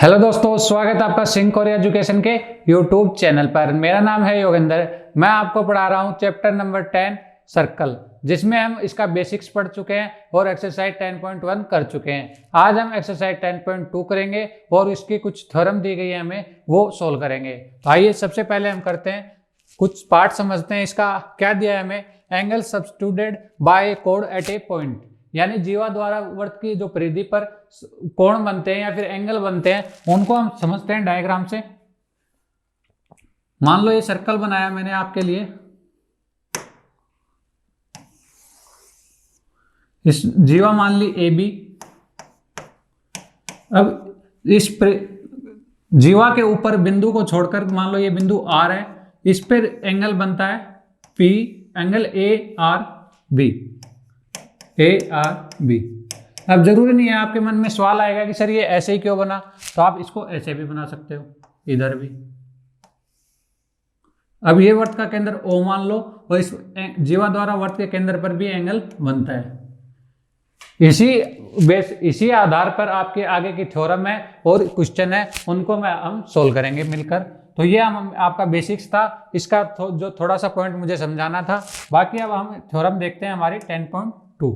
Hello दोस्तों, स्वागत है आपका सिंह कोरिया एजुकेशन के यूट्यूब चैनल पर। मेरा नाम है योगेंद्र। मैं आपको पढ़ा रहा हूं चैप्टर नंबर 10 सर्कल, जिसमें हम इसका बेसिक्स पढ़ चुके हैं और एक्सरसाइज 10.1 कर चुके हैं। आज हम एक्सरसाइज 10.2 करेंगे और इसकी कुछ थ्योरम दी गई है हमें, वो सोल्व करेंगे। तो आइए सबसे पहले हम करते हैं, कुछ पार्ट समझते हैं। इसका क्या दिया है हमें, angle substituted by A code eight A point, यानी जीवा द्वारा वृत्त की जो परिधि पर कोण बनते हैं या फिर एंगल बनते हैं उनको हम समझते हैं डायग्राम से। मान लो ये सर्कल बनाया मैंने आपके लिए, इस जीवा मान ली ए बी। अब इस जीवा के ऊपर बिंदु को छोड़कर मान लो ये बिंदु आर है, इस पर एंगल बनता है P, angle A R B, A R B. अब जरूरी नहीं है, आपके मन में सवाल आएगा कि सर ये ऐसे ही क्यों बना, तो आप इसको ऐसे भी बना सकते हो, इधर भी। अब ये वृत्त का केंद्र O मान लो और इस जीवा द्वारा वृत्त के केंद्र पर भी एंगल बनता है। इसी आधार पर आपके आगे की थ्योरम है और क्वेश्चन है, उनको हम सोल्व करेंगे मिलकर। तो ये हम आपका बेसिक्स था, इसका जो थोड़ा सा पॉइंट मुझे समझाना था। बाकी अब हम थ्योरम देखते हैं हमारी 10.2।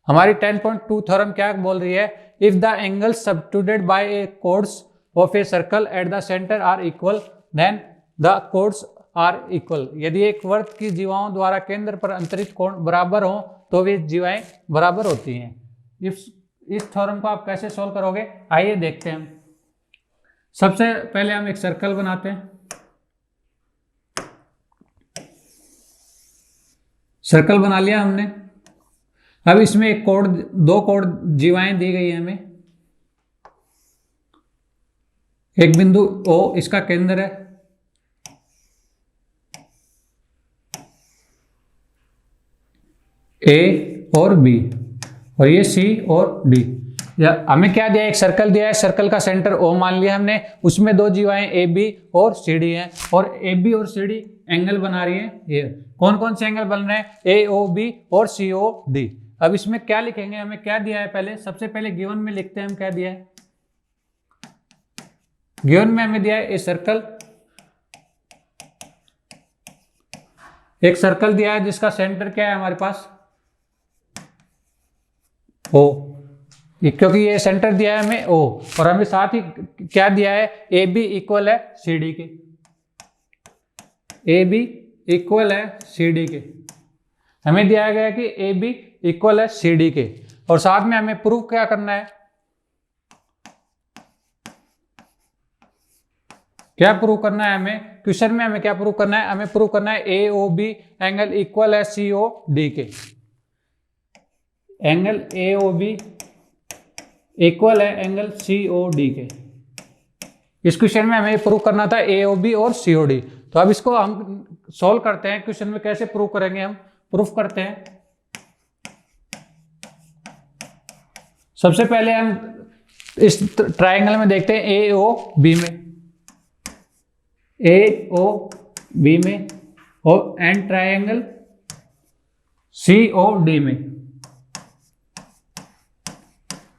हमारी 10.2 थ्योरम क्या बोल रही है, if the angle substituted by a chords of a circle at the centre are equal then the chords are equal. यदि एक वृत्त की जीवाओं द्वारा केंद्र पर अंतरित कोण बराबर हो तो वे जीवाएं बराबर होती हैं। इस थ्योरम को आप कैसे सोल्व करोगे, आइए देखते हैं। सबसे पहले हम एक सर्कल बनाते हैं। सर्कल बना लिया हमने। अब इसमें एक कोण, दो कोण जीवाएं दी गई है हमें। एक बिंदु O इसका केंद्र है, A और B, और ये C और D। हमें क्या दिया है, एक सर्कल दिया है, सर्कल का सेंटर O मान लिया हमने, उसमें दो जीवाएं AB और CD हैं, और AB और CD एंगल बना रही है। ये कौन कौन से एंगल बन रहे हैं, AOB और COD। अब इसमें क्या लिखेंगे, हमें क्या दिया है, पहले सबसे पहले गिवन में लिखते हैं हम क्या दिया है। गिवन में हमें दिया है ए सर्कल, एक सर्कल दिया है जिसका सेंटर क्या है हमारे पास, O, क्योंकि ये सेंटर दिया है हमें O, और हमें साथ ही क्या दिया है, AB इक्वल है CD के, AB इक्वल है CD के। हमें दिया गया है कि AB इक्वल है CD के, और साथ में हमें प्रूफ क्या करना है, क्या प्रूव करना है हमें, क्वेश्चन में हमें क्या प्रूव करना है, हमें प्रूव करना है AOB एंगल इक्वल है COD के। एंगल AOB इक्वल है एंगल COD के। इस क्वेश्चन में हमें प्रूव करना था AOB और COD। तो अब इसको हम सॉल्व करते हैं। क्वेश्चन में कैसे प्रूव करेंगे, हम प्रूफ करते हैं। सबसे पहले हम इस ट्रायंगल में देखते हैं AOB में, AOB में, और एंड ट्रायंगल COD में।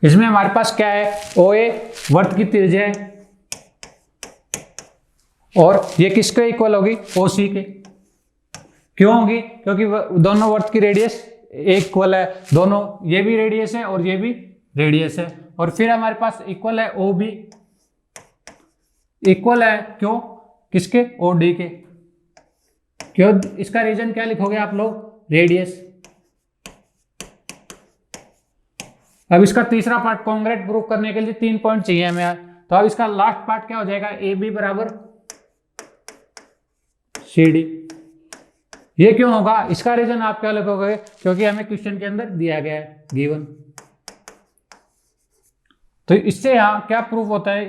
इसमें हमारे पास क्या है, OA वृत्त की त्रिज्या है, और ये किसके इक्वल होगी, OC के। क्यों होगी, क्योंकि दोनों वृत्त की रेडियस इक्वल है, दोनों, ये भी रेडियस है और ये भी रेडियस है। और फिर हमारे पास इक्वल है OB, इक्वल है क्यों, किसके, OD के। क्यों, इसका रीजन क्या लिखोगे आप लोग, रेडियस। अब इसका तीसरा पार्ट कॉन्ग्रेट प्रूफ करने के लिए 3 पॉइंट चाहिए हमें। तो अब इसका लास्ट पार्ट क्या हो जाएगा, AB बराबर CD। ये क्यों होगा, इसका रीजन आप क्या लिखोगे, क्योंकि हमें क्वेश्चन के अंदर दिया गया है, गिवन। तो इससे यहां क्या प्रूफ होता है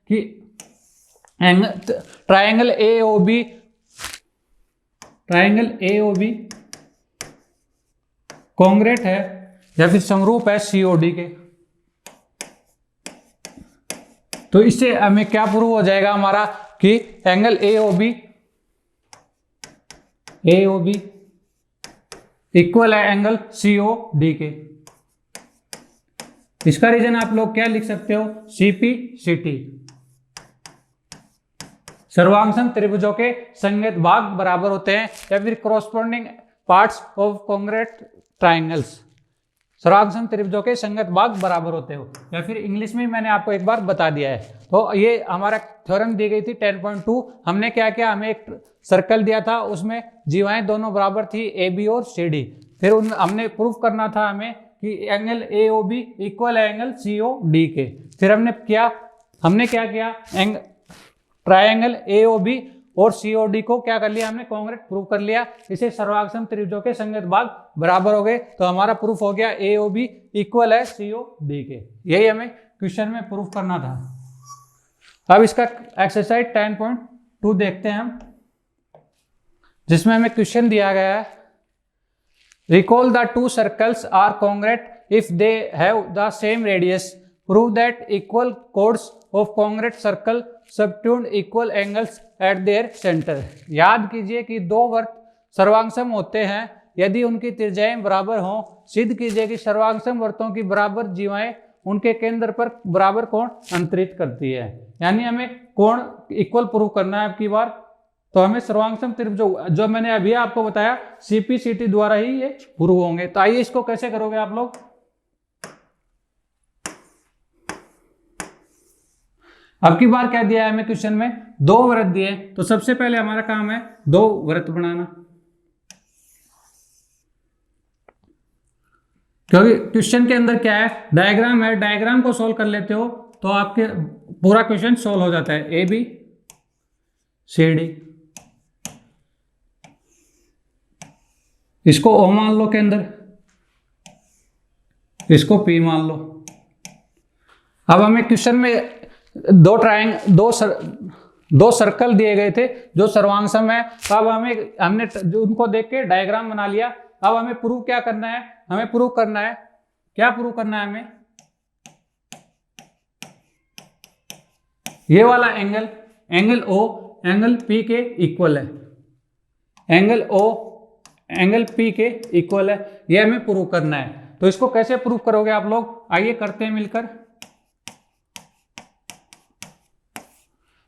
कि ट्रायंगल AOB कॉन्ग्रेट है या फिर समरूप है COD के। तो इससे हमें क्या प्रूव हो जाएगा हमारा कि एंगल AOB इक्वल है एंगल COD के। इसका रीजन आप लोग क्या लिख सकते हो, सीपी सीटी, सर्वांगसम त्रिभुजों के संगत भाग बराबर होते हैं, या फिर corresponding parts of congruent triangles, सर्वांगसम त्रिभुजों के संगत भाग बराबर होते हो, या फिर इंग्लिश में मैंने आपको एक बार बता दिया है। तो ये हमारा थ्योरम दी गई थी 10.2। हमने क्या किया, हमें एक सर्कल दिया था, उसमें जीवाएं दोनों बराबर थी, ए बी और सी डी। फिर हमने प्रूफ करना था हमें कि angle A O B equal है एंगल सी ओ डी के। फिर हमने क्या किया, ट्राइंगल ए ओ बी और सी ओ डी को क्या कर लिया हमने, कॉन्ग्रेट प्रूव कर लिया। इसे सर्वांगसम त्रिभुजों के संगत भाग बराबर हो गए, तो हमारा प्रूफ हो गया ए ओ बी इक्वल है सी ओ डी के। यही हमें क्वेश्चन में प्रूफ करना था। अब इसका एक्सरसाइज 10.2 देखते हैं हम, जिसमें हमें क्वेश्चन दिया गया है, recall the two circles are congruent if they have the same radius, prove that equal chords of congruent circle subtend equal angles at their centre. याद कीजिए कि दो वर्त सर्वांगसम होते हैं यदि उनकी त्रिज्याएं बराबर हों। सिद्ध कीजिए कि सर्वांगसम वर्तों की बराबर जीवाएं उनके केंद्र पर बराबर कोण अंतरित करती है। यानी हमें कोण इक्वल प्रूव करना है अब की बार, तो हमें सर्वांगसम त्रिभुज जो मैंने अभी आपको बताया सीपी सीटी द्वारा ही ये प्रूव होंगे। तो आइए इसको कैसे करोगे आप लोग। अब की बार क्या दिया है हमें क्वेश्चन में, दो वृत्त दिए, तो सबसे पहले हमारा काम है दो वृत्त बनाना, क्योंकि क्वेश्चन के अंदर क्या है, डायग्राम है, डायग्राम को सोल्व कर लेते हो तो आपके पूरा क्वेश्चन सोल्व हो जाता है। ए बी सी डी, इसको ओ मान लो केंद्र, इसको पी मान लो। अब हमें क्वेश्चन में दो सर्कल दिए गए थे जो सर्वांगसम है। अब हमने जो उनको देख के डायग्राम बना लिया। अब हमें प्रूव क्या करना है, हमें प्रूव करना है, क्या प्रूव करना है हमें, ये वाला एंगल ओ एंगल पी के इक्वल है, एंगल ओ एंगल पी के इक्वल है, ये हमें प्रूव करना है। तो इसको कैसे प्रूव करोगे आप लोग, आइए करते हैं मिलकर,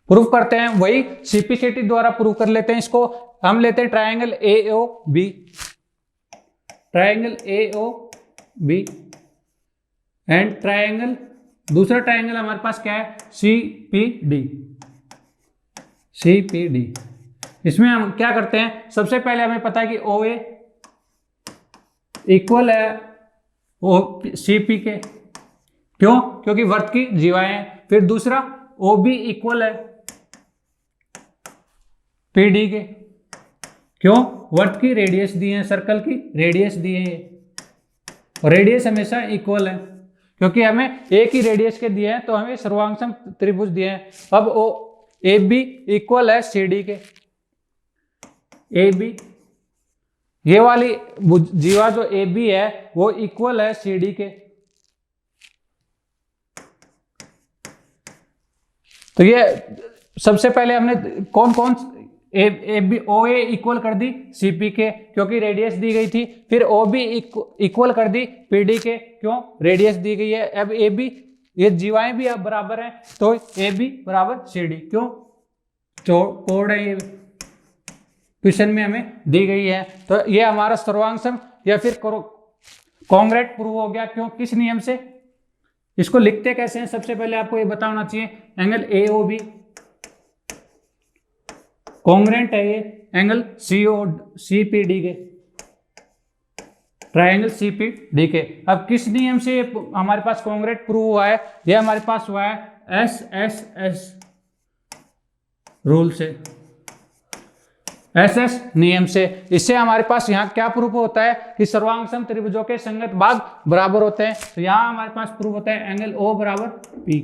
प्रूव करते हैं। वही सीपीसीटी द्वारा प्रूव कर लेते हैं इसको। हम लेते हैं triangle A O B, triangle A O B and triangle, दूसरा ट्राइंगल हमारे पास क्या है, C P D, C P D. इसमें हम क्या करते हैं, सबसे पहले हमें पता है कि ओ ए इक्वल है ओ सी पी के, क्यों, क्योंकि वर्त की जीवाएं हैं। फिर दूसरा ओ बी इक्वल है पी डी के, क्यों, वर्त की रेडियस दी है, सर्कल की रेडियस दी है, और रेडियस हमेशा इक्वल है, क्योंकि हमें एक ही रेडियस के दिए हैं तो हमें सर्वांगसम त्रिभुज दिए हैं। अब ओ ए बी इक्वल है सी डी के, ए बी, ये वाली जीवा जो ए बी है वो इक्वल है सी डी के। तो ये सबसे पहले हमने कौन कौन A B O A equal कर दी सी पी के, क्योंकि रेडियस दी गई थी। फिर ओ बी इक्वल कर दी पी डी के, क्यों, रेडियस दी गई है। अब ए बी, ये जीवाएं भी अब बराबर हैं तो ए बी बराबर सी डी, क्यों, कोड है ये क्वेश्चन में हमें दी गई है। तो ये हमारा सर्वांगसम या फिर कॉन्ग्रेट प्रूव हो गया। क्यों, किस नियम से, इसको लिखते कैसे हैं, सबसे पहले आपको ये बताना चाहिए। Angle A O B congruent है, ये एंगल सी पी डी के, ट्राइंगल सी पी डी के। अब किस नियम से हमारे पास कॉन्ग्रेट प्रूव हुआ है, ये हमारे पास हुआ है एस एस एस रूल से, एस एस नियम से। इससे हमारे पास यहाँ क्या प्रूफ होता है कि सर्वांगसम त्रिभुजों के संगत भाग बराबर होते हैं। तो यहाँ हमारे पास प्रूफ होता है एंगल ओ बराबर पी।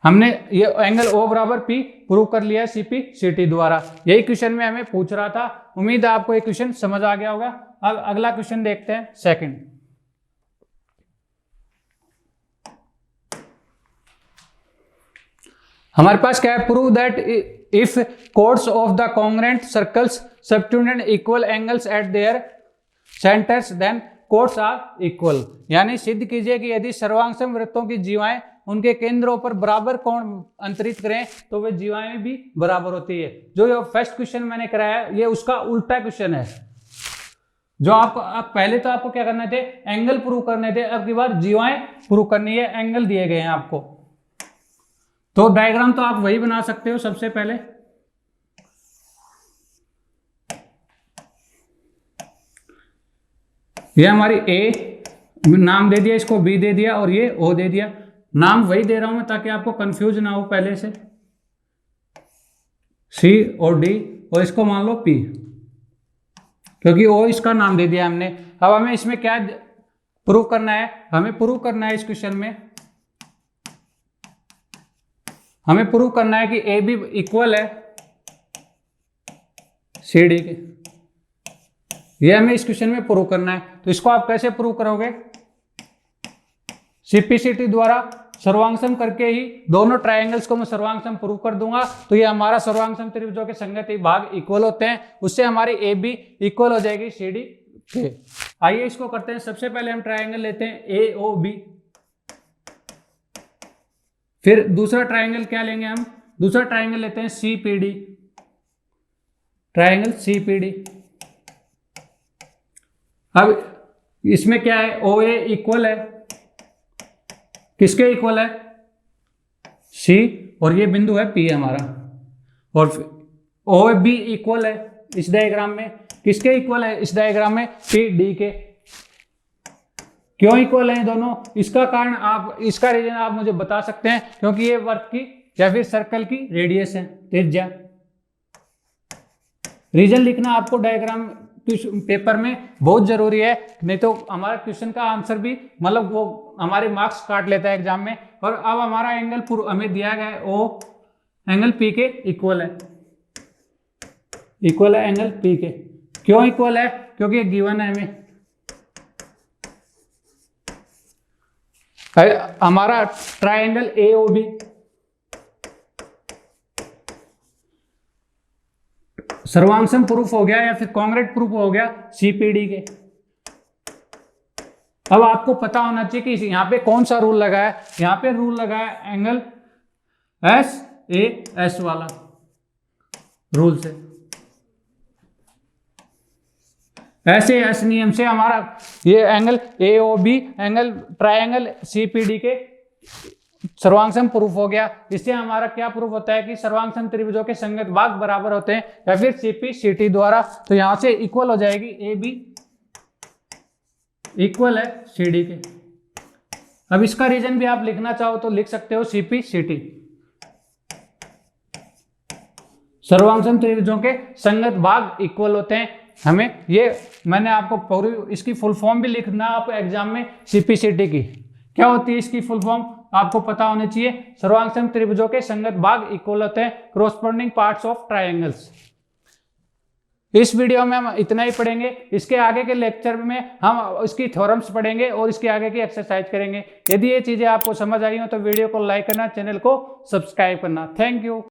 हमने ये एंगल ओ बराबर पी प्रूव कर लिया है सीपी सीटी द्वारा। यही क्वेश्चन में हमें पूछ रहा था। उम्मीद है आपको ये क्वेश्चन समझ आ गया होगा। अब अगला क्वेश्चन देखते हैं, सेकंड। हमारे पास क्या है, prove that if chords of the congruent circles subtend equal angles at their centres then chords are equal, यानी सिद्ध कीजिए कि यदि सर्वांग वृत्तों की जीवाएं उनके केंद्रों पर बराबर कोण अंतरित करें तो वे जीवाएं भी बराबर होती है। जो ये फर्स्ट क्वेश्चन मैंने कराया ये उसका उल्टा क्वेश्चन है। जो आपको पहले तो आपको क्या करने थे, एंगल प्रूव करने थे, अब की बार जीवाएं प्रूव करनी है, एंगल दिए गए हैं आपको। तो डायग्राम तो आप वही बना सकते हो। सबसे पहले ये हमारी ए नाम दे दिया, इसको बी दे दिया और ये ओ दे दिया। नाम वही दे रहा हूं मैं ताकि आपको कंफ्यूज ना हो पहले से, सी और डी, और इसको मान लो पी, क्योंकि ओ इसका नाम दे दिया हमने। अब हमें इसमें क्या प्रूव करना है, हमें प्रूव करना है इस क्वेश्चन में, हमें प्रूव करना है कि ए बी इक्वल है सी डी के। ये हमें इस क्वेश्चन में प्रूव करना है। तो इसको आप कैसे प्रूव करोगे, सीपीसीटी द्वारा सर्वांगसम करके ही दोनों ट्रायंगल्स को मैं सर्वांगसम प्रूव कर दूंगा। तो ये हमारा सर्वांगसम त्रिभुजों के संगति भाग इक्वल होते हैं, उससे हमारी ए बी इक्वल हो जाएगी सी डी के। आइए इसको करते हैं। सबसे पहले हम ट्रायंगल लेते हैं ए ओ बी, फिर दूसरा ट्रायंगल क्या लेंगे हम, दूसरा ट्रायंगल लेते हैं C P D, triangle C P D. अब इसमें क्या है, ओ ए इक्वल है किसके इक्वल है, सी, और ये बिंदु है पी हमारा, और ओ बी इक्वल है इस डायग्राम में किसके इक्वल है, इस डायग्राम में पी डी के। क्यों इक्वल है दोनों, इसका कारण आप, इसका रीजन आप मुझे बता सकते हैं, क्योंकि ये वर्त की या फिर सर्कल की रेडियस है, त्रिज्या। रीजन लिखना आपको डायग्राम पेपर में बहुत जरूरी है, नहीं तो हमारा क्वेश्चन का आंसर भी मतलब वो हमारे मार्क्स काट लेता है एग्जाम में। और अब हमारा एंगल हमें दिया गया है ओ एंगल पी के इक्वल है, इक्वल है एंगल पी के। क्यों इक्वल है, क्योंकि ये गिवन है हमें, हमारा ट्रायंगल ए ओ बी सर्वांगसम प्रूफ हो गया या फिर कॉन्ग्रेट प्रूफ हो गया सीपीडी के। अब आपको पता होना चाहिए कि यहां पे कौन सा रूल लगा है, यहां पे रूल लगा है एंगल एस ए एस वाला रूल से, ऐसे एस नियम से हमारा ये angle A O B angle triangle CPD के सर्वांगसम प्रूफ हो गया। इससे हमारा क्या प्रूफ होता है कि सर्वांगसम त्रिभुजों के संगत भाग बराबर होते हैं या फिर सीपी सीटी द्वारा। तो यहां से इक्वल हो जाएगी ए बी इक्वल है सी डी के। अब इसका रीजन भी आप लिखना चाहो तो लिख सकते हो, सीपी सीटी सर्वांगसम त्रिभुजों के संगत भाग इक्वल होते हैं। हमें ये मैंने आपको पूरी इसकी फुल फॉर्म भी लिखना आप एग्जाम में, सीपी सीटी की क्या होती है, इसकी फुल फॉर्म आपको पता होनी चाहिए। सर्वांगसम त्रिभुजों के संगत भाग इक्वल होते हैं, कोरस्पोंडिंग पार्ट्स ऑफ ट्रायंगल्स। इस वीडियो में हम इतना ही पढ़ेंगे, इसके आगे के लेक्चर में हम इसकी थ्योरम्स पढ़ेंगे और इसके आगे की एक्सरसाइज करेंगे। यदि ये चीजें आपको समझ आई हो तो वीडियो को लाइक करना, चैनल को सब्सक्राइब करना। Thank you.